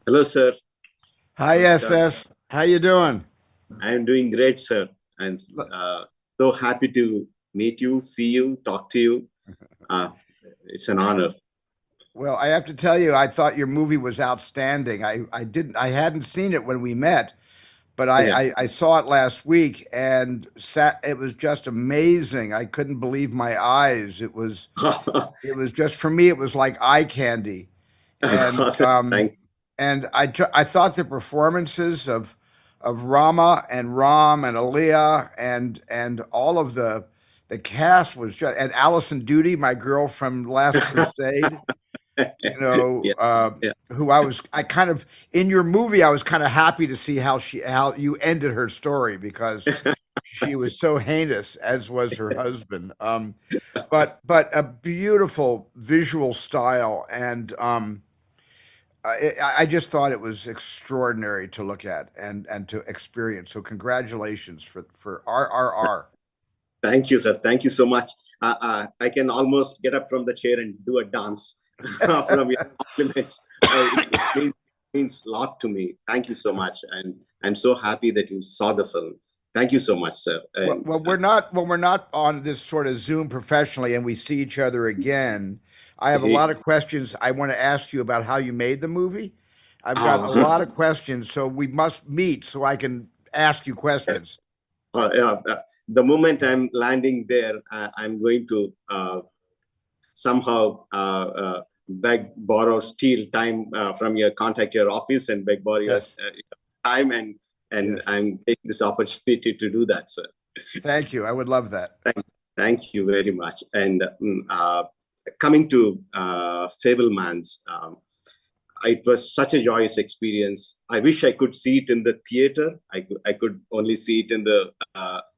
Hello, sir. Hi, Namaskar. SS. How you doing? I am doing great, sir. I'm uh, so happy to meet you, see you, talk to you. Uh, it's an honor. Well, I have to tell you, I thought your movie was outstanding. I hadn't seen it when we met, but Yeah. I saw it last week and it was just amazing. I couldn't believe my eyes. It was just for me, it was like eye candy. And Thank I thought the performances of Rama and Ram and Aaliyah and all of the cast was just, and Allison Duty, my girl from Last Crusade, Yeah, yeah. who I kind of in your movie I was kind of happy to see how you ended her story because she was so heinous, as was her husband. But a beautiful visual style, and I just thought it was extraordinary to look at and to experience. So congratulations for RRR. Thank you, sir. Thank you so much. I can almost get up from the chair and do a dance from your compliments. It means a lot to me. Thank you so much, and I'm so happy that you saw the film. Thank you so much, sir. Well, And we're not on this sort of Zoom professionally, and we see each other again. I have a lot he, of questions I want to ask you about how you made the movie. I've got a oh, lot of questions, so we must meet so I can ask you questions. the moment I'm landing there, I'm going to somehow beg, borrow, steal time from your contact your office and beg, borrow your Yes, time, and yes. I'm taking this opportunity to do that, sir. Thank you. I would love that. Thank you very much. And coming to Fabelmans, it was such a joyous experience. I wish I could see it in the theater. I could only see it in the,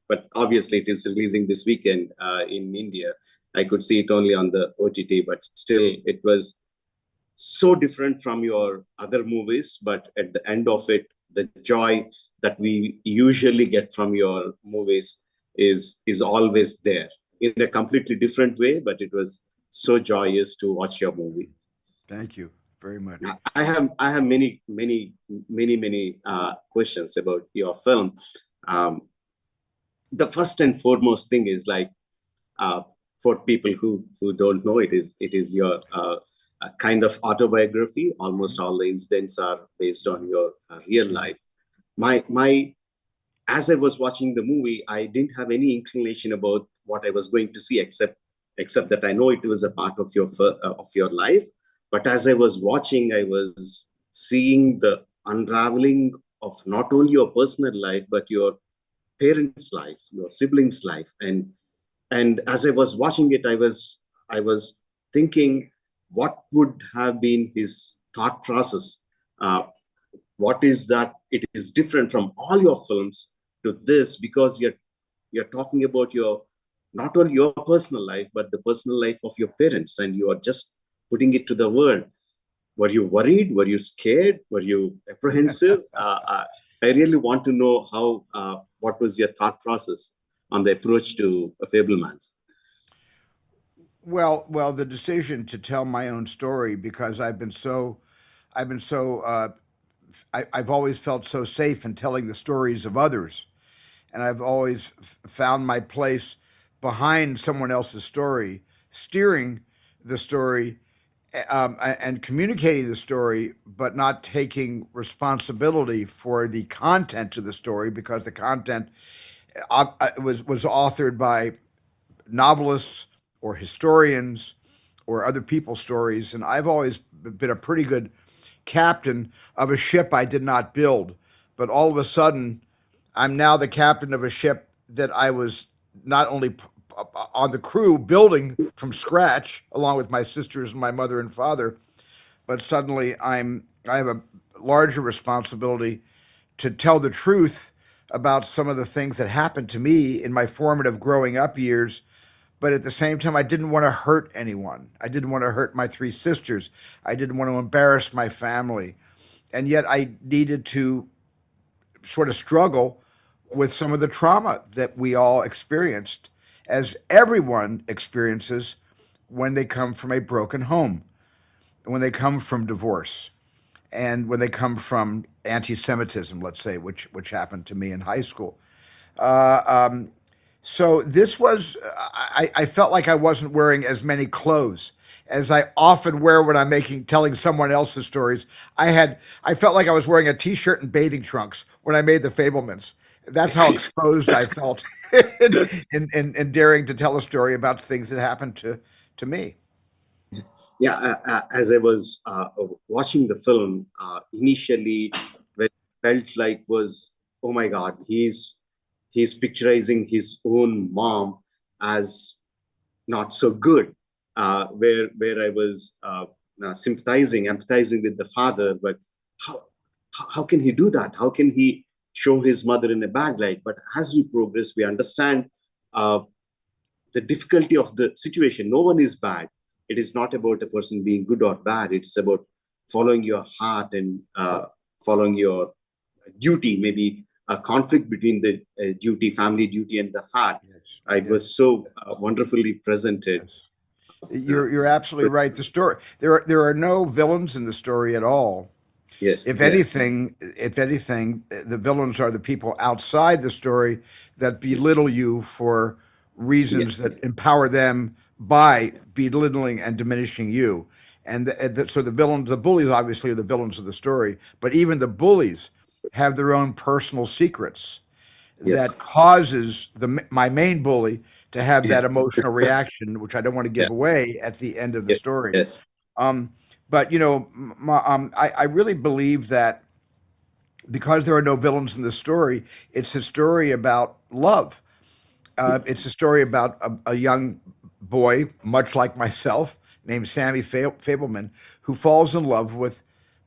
but obviously it is releasing this weekend in India. I could see it only on the OTT, but still it was so different from your other movies. But at the end of it, the joy that we usually get from your movies is always there in a completely different way. But it was so joyous to watch your movie. Thank you very much. I have many questions about your film. Um, the first and foremost thing is like uh, for people who don't know, it is your a kind of autobiography. Almost Mhm. all the incidents are based on your real life. My As I was watching the movie, I didn't have any inclination about what I was going to see, except that I know it was a part of your life. But as I was watching, I was seeing the unraveling of not only your personal life but your parents' life, your siblings' life, and as I was watching it, I was thinking, what would have been his thought process? Uh, what is that? It is different from all your films to this because you're talking about your not only your personal life but the personal life of your parents, and you are just putting it to the world. Were you worried? Were you scared? Were you apprehensive? I really want to know how. What was your thought process on the approach to a Fablemans? Well, the decision to tell my own story because I've been so I've always felt so safe in telling the stories of others, and I've always found my place behind someone else's story, steering the story and communicating the story, but not taking responsibility for the content of the story because the content was authored by novelists or historians or other people's stories. And I've always been a pretty good captain of a ship I did not build. But all of a sudden, I'm now the captain of a ship that I was not only on the crew building from scratch, along with my sisters and my mother and father, but suddenly I have a larger responsibility to tell the truth about some of the things that happened to me in my formative growing up years. But at the same time, I didn't want to hurt anyone. I didn't want to hurt my three sisters. I didn't want to embarrass my family. And yet I needed to sort of struggle with some of the trauma that we all experienced, as everyone experiences when they come from a broken home, when they come from divorce. and when they come from anti-Semitism, let's say, which happened to me in high school. Uh, um, so this was, I felt like I wasn't wearing as many clothes as I often wear when I'm telling someone else's stories. I felt like I was wearing a t-shirt and bathing trunks when I made the Fablemans. That's how exposed I felt in daring to tell a story about things that happened to me. Yeah, as I was watching the film, initially, when felt like was, oh my God, he's picturizing his own mom as not so good. Where I was sympathizing, empathizing with the father, but how how can he do that? How can he show his mother in a bad light? But as we progress, we understand uh, the difficulty of the situation. No one is bad. It is not about a person being good or bad. It's about following your heart and following your duty. Maybe a conflict between the duty, family duty, and the heart. Yes, It was yes, so wonderfully presented. yes. Uh, You're absolutely right. The story there are no villains in the story at all. yes, If yes, anything, the villains are the people outside the story that belittle you for reasons yes, that empower them by belittling and diminishing you. So the villains, the bullies, obviously are the villains of the story. But even the bullies have their own personal secrets that yes, causes my main bully to have yeah, that emotional reaction, which I don't want to yeah, give away at the end of the yes, story. yes, Um, but I really believe that because there are no villains in the story, it's a story about love. It's a story about a young boy, much like myself, named Sammy Fableman, who falls in love with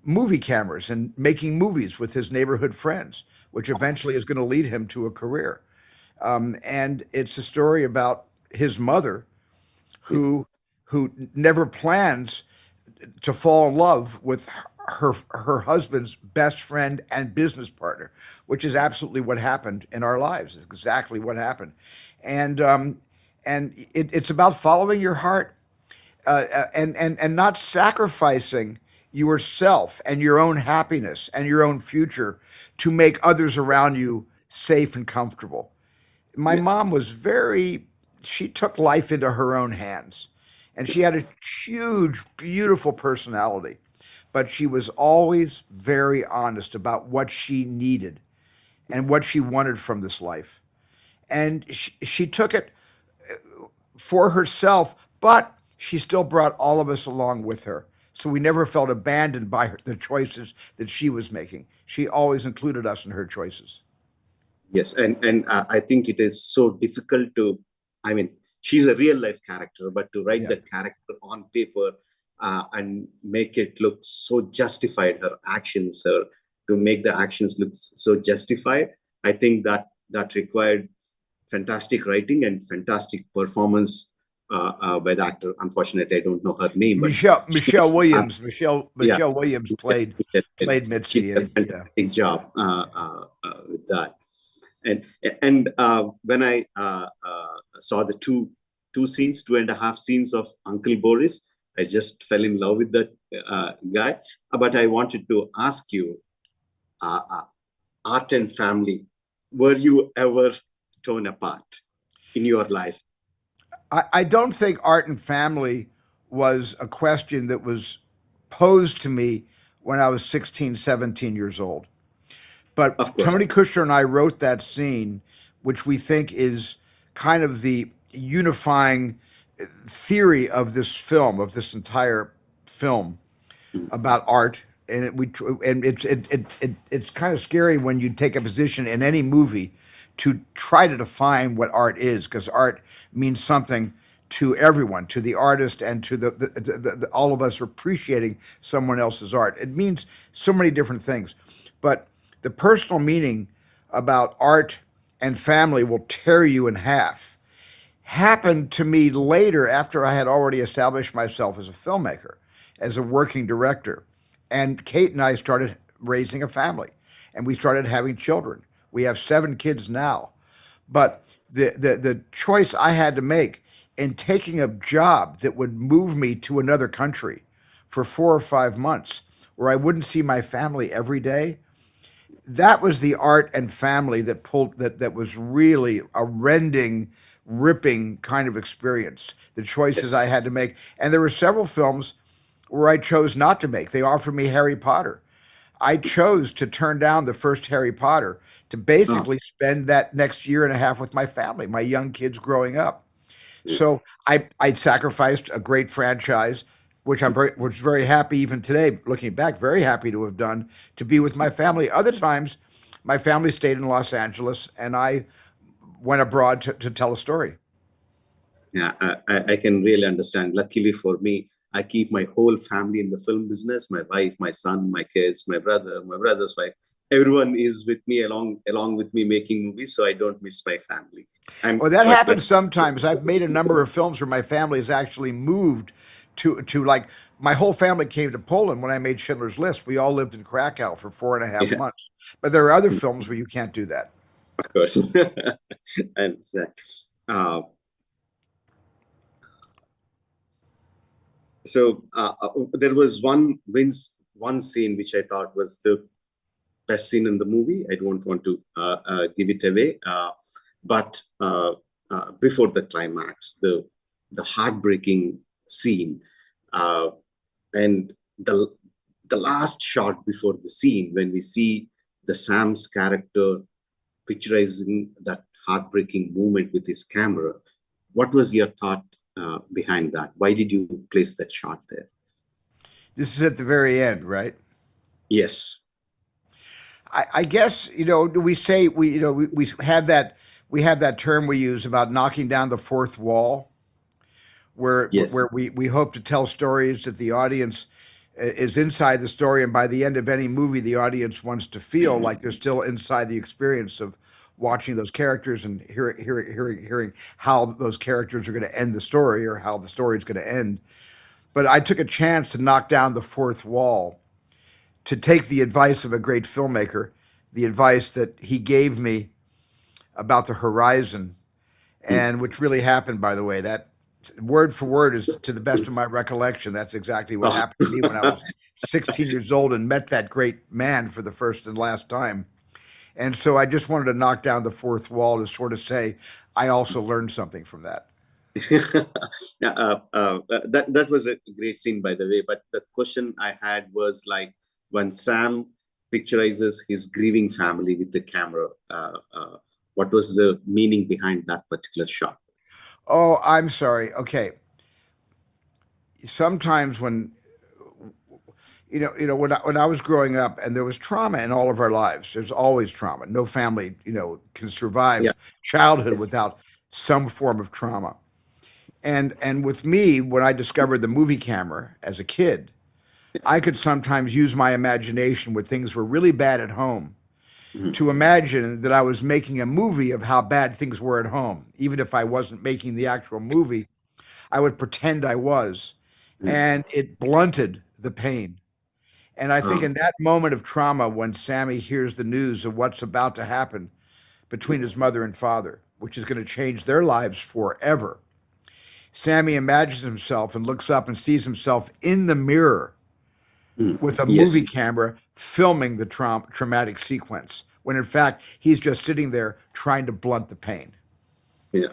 movie cameras and making movies with his neighborhood friends, which eventually is going to lead him to a career. And it's a story about his mother, yeah, who who never plans to fall in love with her husband's best friend and business partner, which is absolutely what happened in our lives. It's exactly what happened, and it's about following your heart, and not sacrificing yourself and your own happiness and your own future to make others around you safe and comfortable. My yeah, mom was very, she took life into her own hands, and she had a huge, beautiful personality, but she was always very honest about what she needed and what she wanted from this life. And she took it for herself, but she still brought all of us along with her. So we never felt abandoned by the choices that she was making. She always included us in her choices. yes. And I think it is so difficult to. I mean, she's a real life character, but to write Yeah. that character on paper and make it look so justified, her actions, her to make the actions look so justified. I think that required fantastic writing and fantastic performance by the actor. Unfortunately, I don't know her name, but Michelle uh, Williams. yeah, Michelle Williams played she Mitzi, did a and yeah. fantastic job with that. And when I saw the two scenes, 2.5 scenes of Uncle Boris, I just fell in love with that guy. But I wanted to ask you, uh, art and family, were you ever torn apart in your life? I don't think art and family was a question that was posed to me when I was 16, 17 years old. But Of course, Tony Kushner and I wrote that scene, which we think is kind of the unifying theory of this film, of this entire film about art. And it's kind of scary when you take a position in any movie to try to define what art is, because art means something to everyone, to the artist, and to all of us appreciating someone else's art. It means so many different things, but the personal meaning about art and family will tear you in half. Happened to me later after I had already established myself as a filmmaker, as a working director. And Kate and I started raising a family, and we started having children. We have 7 kids now. But the choice I had to make in taking a job that would move me to another country for 4 or 5 months where I wouldn't see my family every day. That was the art and family that pulled that was really a rending, ripping kind of experience. The choices Yes. I had to make, and there were several films where I chose not to make. They offered me Harry Potter. I chose to turn down the first Harry Potter to Ah, basically spend that next year and a half with my family, my young kids growing up. yeah. So I sacrificed a great franchise, which very happy even today, looking back, very happy to have done to be with my family. Other times, my family stayed in Los Angeles, and I went abroad to tell a story. Yeah, I can really understand. Luckily for me, I keep my whole family in the film business. My wife, my son, my kids, my brother, my brother's wife. Everyone is with me along with me making movies, so I don't miss my family. I'm Well, that quite happens lucky. sometimes. I've made a number of films where my family has actually moved to like my whole family came to Poland when I made Schindler's List. We all lived in Krakow for 4.5 Yeah, months. But there are other films where you can't do that. of course. And uh, there was one scene which I thought was the best scene in the movie. I don't want to give it away, but before the climax, the heartbreaking scene, uh, and the last shot before the scene when we see the Sam's character picturizing that heartbreaking moment with his camera. What was your thought behind that? Why did you place that shot there? This is at the very end, right? Yes, I guess we say we have that term we use about knocking down the fourth wall, yes, where we hope to tell stories that the audience is inside the story, and by the end of any movie, the audience wants to feel like they're still inside the experience of watching those characters and hearing how those characters are going to end the story or how the story is going to end. But I took a chance to knock down the fourth wall, to take the advice of a great filmmaker, the advice that he gave me about the horizon, mm. and which really happened, by the way. That word for word is to the best of my recollection. That's exactly what Oh. happened to me when I was 16 years old and met that great man for the first and last time. And so I just wanted to knock down the fourth wall to sort of say, I also learned something from that. Yeah, that was a great scene, by the way. But the question I had was like when Sam picturizes his grieving family with the camera. What was the meaning behind that particular shot? Oh, I'm sorry. Okay. Sometimes when I was growing up, and there was trauma in all of our lives. There's always trauma. No family, can Yeah. survive childhood Yes. without some form of trauma. And with me, when I discovered the movie camera as a kid, I could sometimes use my imagination when things were really bad at home Mhm. to imagine that I was making a movie of how bad things were at home. Even if I wasn't making the actual movie, I would pretend I was. Mhm. And it blunted the pain. And I think Ah, in that moment of trauma, when Sammy hears the news of what's about to happen between his mother and father, which is going to change their lives forever, Sammy imagines himself and looks up and sees himself in the mirror mhm. with a movie Yes. camera filming the traumatic sequence, when in fact he's just sitting there trying to blunt the pain. Yeah.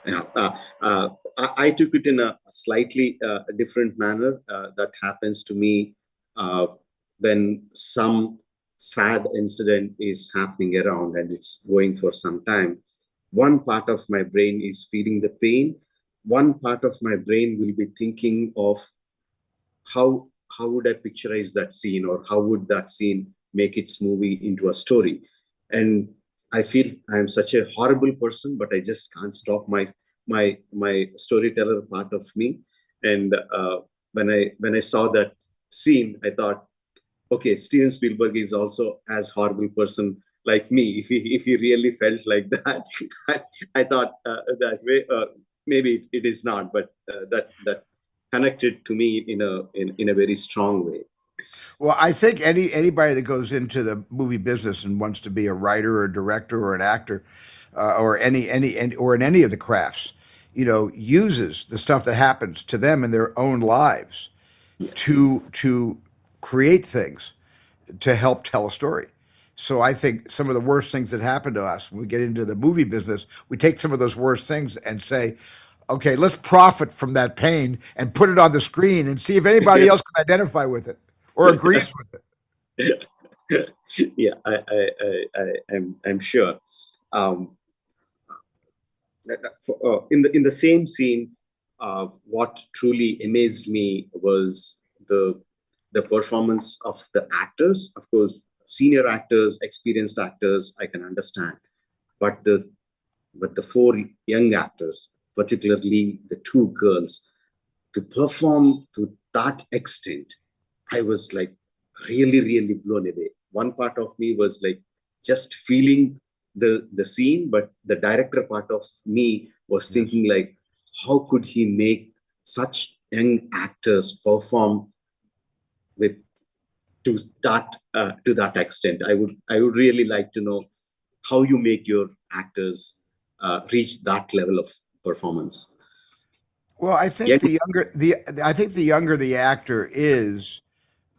Yeah. I took it in a slightly different manner. That happens to me uh, when some sad incident is happening around and it's going for some time. One part of my brain is feeling the pain. One part of my brain will be thinking of how would I picturize that scene, or how would that scene make its movie into a story. And I feel I'm such a horrible person, but I just can't stop my storyteller part of me. And when I saw that scene, I thought, okay, Steven Spielberg is also as horrible person like me. If he really felt like that, I thought that way. Maybe it is not, but that connected to me in a very strong way. Well, I think anybody that goes into the movie business and wants to be a writer or a director or an actor, or or in any of the crafts, uses the stuff that happens to them in their own lives Yeah. to create things to help tell a story. So I think some of the worst things that happen to us when we get into the movie business, we take some of those worst things and say, okay, let's profit from that pain and put it on the screen and see if anybody else can identify with it or agrees with it. Yeah, I'm sure. Um, in the same scene, what truly amazed me was the performance of the actors. Of course, senior actors, experienced actors, I can understand, but the four young actors, particularly the two girls, to perform to that extent, I was like really blown away. One part of me was like just feeling the scene, but the director part of me was Yes. thinking like, how could he make such young actors perform with to that extent? I would really like to know how you make your actors reach that level of performance. Well, Yeah, I think the younger the actor is,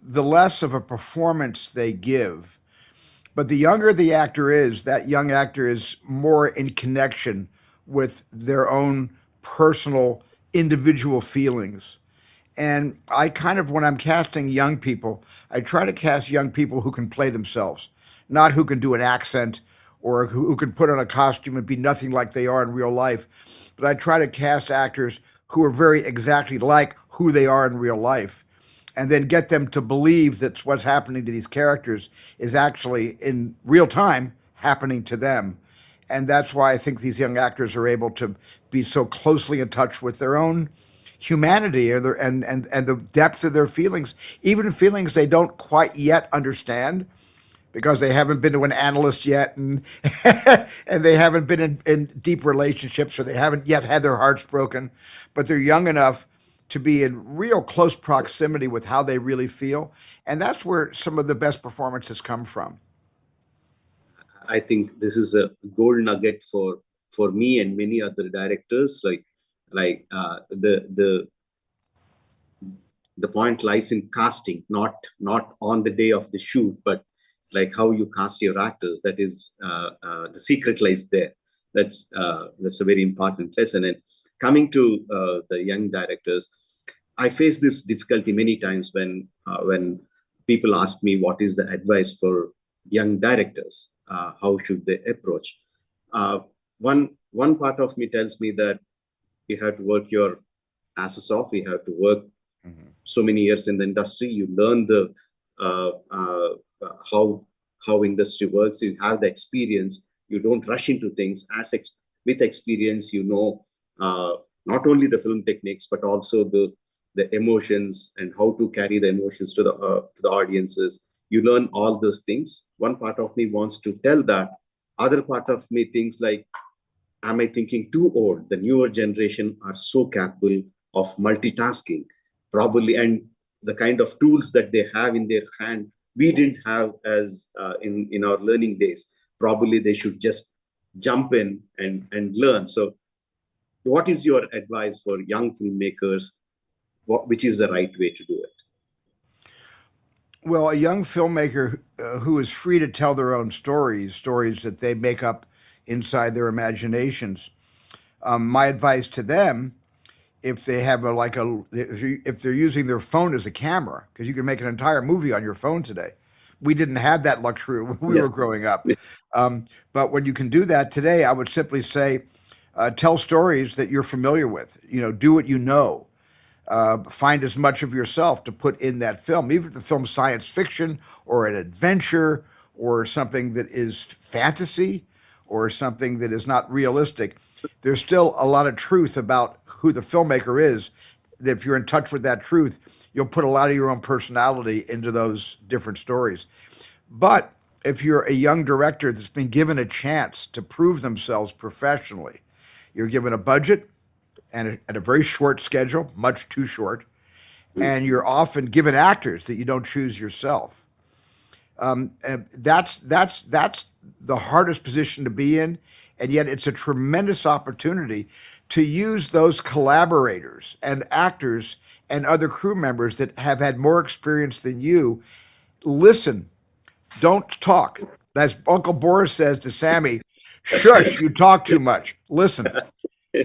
the less of a performance they give. But the younger the actor is, that young actor is more in connection with their own personal, individual feelings. And I kind of, when I'm casting young people, I try to cast young people who can play themselves, not who can do an accent or who can put on a costume and be nothing like they are in real life. But I try to cast actors who are very exactly like who they are in real life and then get them to believe that what's happening to these characters is actually in real time happening to them. And that's why I think these young actors are able to be so closely in touch with their own humanity or their, and the depth of their feelings, even feelings they don't quite yet understand because they haven't been to an analyst yet and and they haven't been in deep relationships or they haven't yet had their hearts broken, but they're young enough to be in real close proximity with how they really feel. And that's where some of the best performances come from. I think this is a gold nugget for me and many other directors. The point lies in casting, not on the day of the shoot, but like how you cast your actors. That is the secret lies there. That's a very important lesson. And coming to the young directors, I face this difficulty many times when people ask me what is the advice for young directors, how should they approach. Uh, one part of me tells me that you have to work your asses off. You have to work Mhm. so many years in the industry. You learn the uh, uh, how industry works. You have the experience. You don't rush into things. With experience, you know not only the film techniques but also the emotions and how to carry the emotions to the audiences. You learn all those things. One part of me wants to tell that. Other part of me thinks like, am I thinking too old? The newer generation are so capable of multitasking, probably, and the kind of tools that they have in their hand, we didn't have as in our learning days. Probably they should just jump in and learn. So, what is your advice for young filmmakers? Which is the right way to do it? Well, a young filmmaker who is free to tell their own stories, stories that they make up inside their imaginations. My advice to them, if they have if they're using their phone as a camera, because you can make an entire movie on your phone today. We didn't have that luxury when we were Yes. growing up. But when you can do that today, I would simply say, tell stories that you're familiar with. You know, do what you know. Find as much of yourself to put in that film, even if the film's science fiction or an adventure or something that is fantasy or something that is not realistic. There's still a lot of truth about who the filmmaker is. That if you're in touch with that truth, you'll put a lot of your own personality into those different stories. But if you're a young director that's been given a chance to prove themselves professionally, you're given a budget and a very short schedule, much too short, and you're often given actors that you don't choose yourself. That's the hardest position to be in, and yet it's a tremendous opportunity to use those collaborators and actors and other crew members that have had more experience than you. Listen, don't talk. As Uncle Boris says to Sammy, shush, you talk too much. Listen.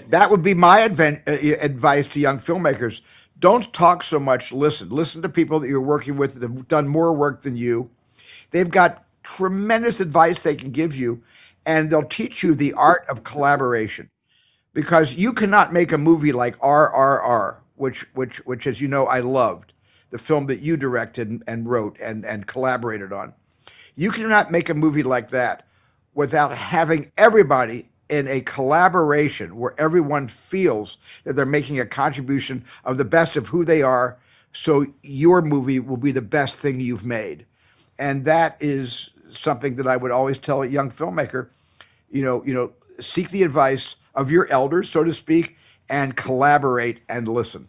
That would be my advice to young filmmakers. Don't talk so much. Listen. Listen to people that you're working with that have done more work than you. They've got tremendous advice they can give you, and they'll teach you the art of collaboration. Because you cannot make a movie like RRR, which as you know, I loved, the film that you directed and wrote and collaborated on. You cannot make a movie like that without having everybody in a collaboration where everyone feels that they're making a contribution of the best of who they are, so your movie will be the best thing you've made. And that is something that I would always tell a young filmmaker, seek the advice of your elders, so to speak, and collaborate and listen.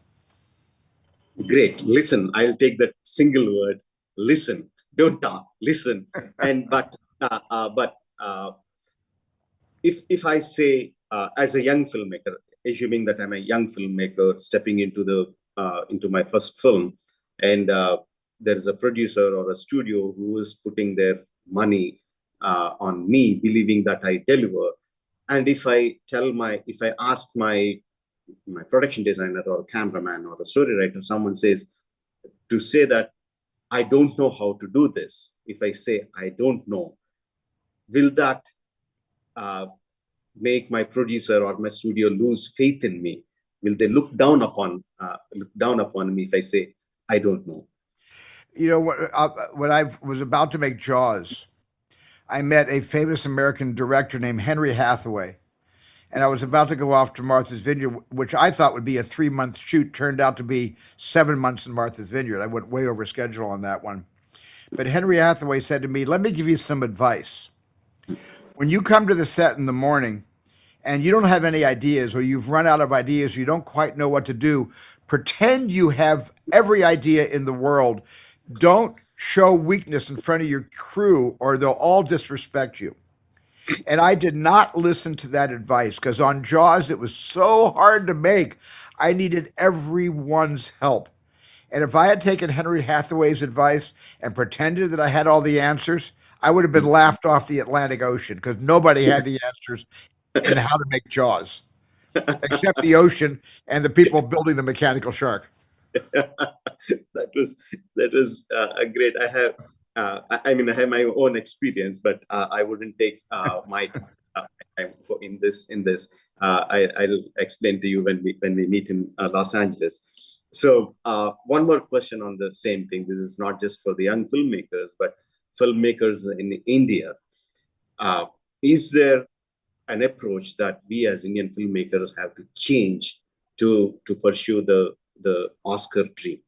Great. Listen. I'll take that single word. Listen. Don't talk. Listen. And but if I say as a young filmmaker, assuming that I'm a young filmmaker stepping into my first film, and there is a producer or a studio who is putting their money on me, believing that I deliver, and if I ask my production designer or cameraman or a story writer, someone says to say that I don't know how to do this. If I say I don't know, will that uh, make my producer or my studio lose faith in me? Will they look down upon me if I say I don't know? When I was about to make Jaws, I met a famous American director named Henry Hathaway, and I was about to go off to Martha's Vineyard, which I thought would be a 3 month shoot. Turned out to be 7 months in Martha's Vineyard. I went way over schedule on that one. But Henry Hathaway said to me, "Let me give you some advice. When you come to the set in the morning and you don't have any ideas, or you've run out of ideas, you don't quite know what to do, pretend you have every idea in the world. Don't show weakness in front of your crew, or they'll all disrespect you." And I did not listen to that advice because on Jaws, it was so hard to make. I needed everyone's help. And if I had taken Henry Hathaway's advice and pretended that I had all the answers, I would have been laughed off the Atlantic Ocean because nobody had the answers in how to make Jaws except the ocean and the people building the mechanical shark. That was a great. I mean, I have my own experience, but I wouldn't take my time for in this. I'll explain to you when we meet in Los Angeles. So one more question on the same thing. This is not just for the young filmmakers, but filmmakers in India. Uh, is there an approach that we as Indian filmmakers have to change to pursue the Oscar dream?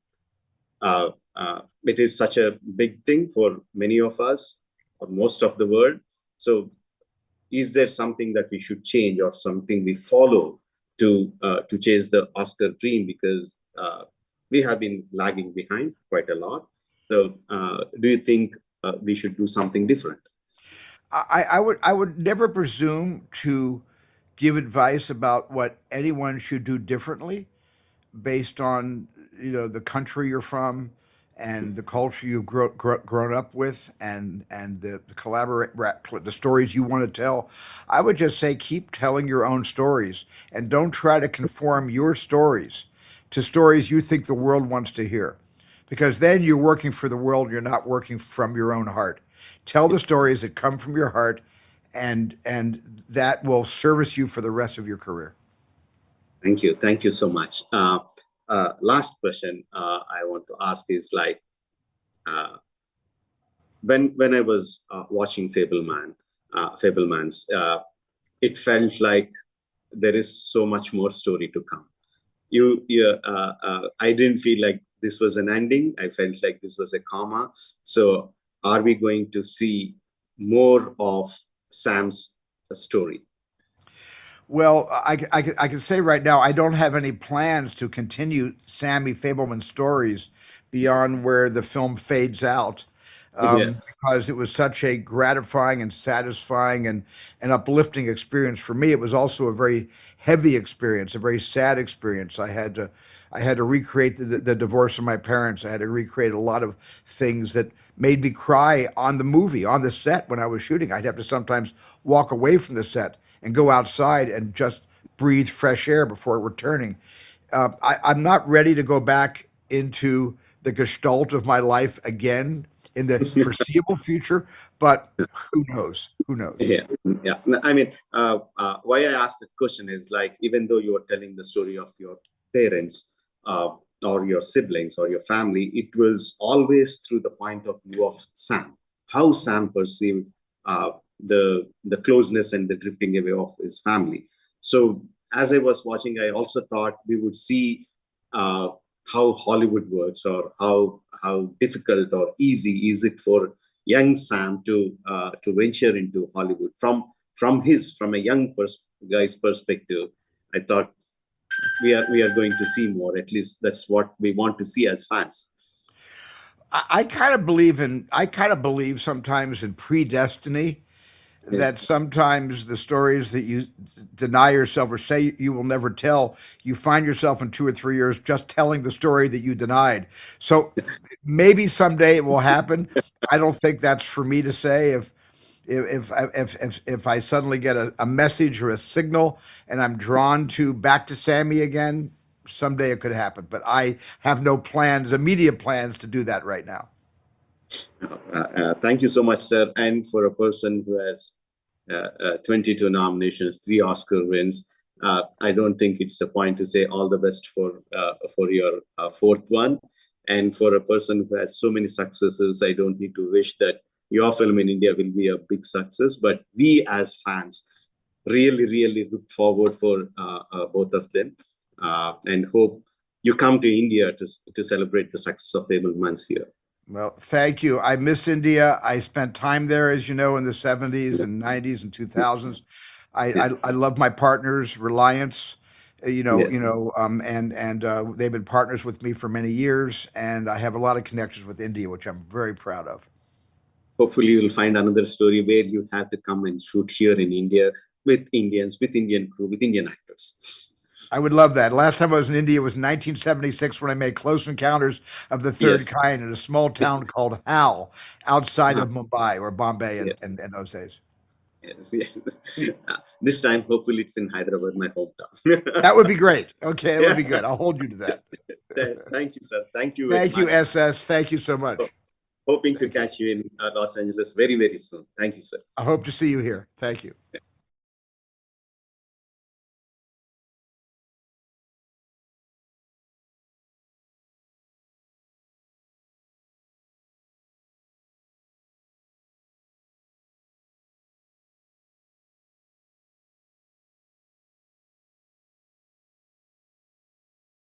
It is such a big thing for many of us, or most of the world. So, is there something that we should change, or something we follow to chase the Oscar dream? Because we have been lagging behind quite a lot. So, do you think we should do something different? I would never presume to give advice about what anyone should do differently based on the country you're from and the culture you've grown up with and the the stories you want to tell. I would just say keep telling your own stories and don't try to conform your stories to stories you think the world wants to hear, because then you're working for the world. You're not working from your own heart. Tell the stories that come from your heart, and that will service you for the rest of your career. Thank you so much. Last question I want to ask is like, uh, when I was watching Fabelmans, it felt like there is so much more story to come. I didn't feel like this was an ending. I felt like this was a comma. So, are we going to see more of Sam's story? Well, I can say right now, I don't have any plans to continue Sammy Fableman's stories beyond where the film fades out. Yeah. because it was such a gratifying and satisfying and uplifting experience for me. It was also a very heavy experience, a very sad experience. I had to recreate the divorce of my parents. I had to recreate a lot of things that made me cry on the movie, on the set when I was shooting. I'd have to sometimes walk away from the set and go outside and just breathe fresh air before returning. I'm not ready to go back into the gestalt of my life again in the foreseeable future, but who knows? Who knows? Yeah, yeah. I mean, why I asked the question is like, even though you are telling the story of your parents, uh, or your siblings or your family, it was always through the point of view of Sam. How Sam perceived the closeness and the drifting away of his family. So as I was watching, I also thought we would see uh, how Hollywood works, or how difficult or easy is it for young Sam to venture into Hollywood from a young guy's perspective. I thought we are going to see more. At least that's what we want to see as fans. I kind of believe sometimes in predestiny, Yeah. that sometimes the stories that you deny yourself or say you will never tell, you find yourself in 2 or 3 years just telling the story that you denied. So maybe someday it will happen. I don't think that's for me to say. If I suddenly get a message or a signal and I'm drawn to back to Sammy again, someday it could happen. But I have no plans, immediate plans to do that right now. Thank you so much, sir. And for a person who has 22 nominations, three Oscar wins, I don't think it's a point to say all the best for your fourth one. And for a person who has so many successes, I don't need to wish that your film in India will be a big success. But we as fans really, really look forward for both of them, and hope you come to India to celebrate the success of Fabelmans here. Well, thank you. I miss India. I spent time there, as you know, in the 70s and 90s and 2000s. Yeah, I love my partners, Reliance, yeah. and they've been partners with me for many years, and I have a lot of connections with India, which I'm very proud of. Hopefully, you'll find another story where you have to come and shoot here in India with Indians, with Indian crew, with Indian actors. I would love that. Last time I was in India was 1976 when I made Close Encounters of the Third Yes, Kind in a small town called Hal, outside uh, of Mumbai or Bombay yes, in those days. yes, yes. This time, hopefully, it's in Hyderabad, my hometown. That would be great. Okay, that would Yeah. be good. I'll hold you to that. Thank you, sir. Thank you very Thank you, much. SS. Thank you so much. Hoping to Thank you. catch you in Los Angeles very, very soon. Thank you, sir. I hope to see you here. Thank you.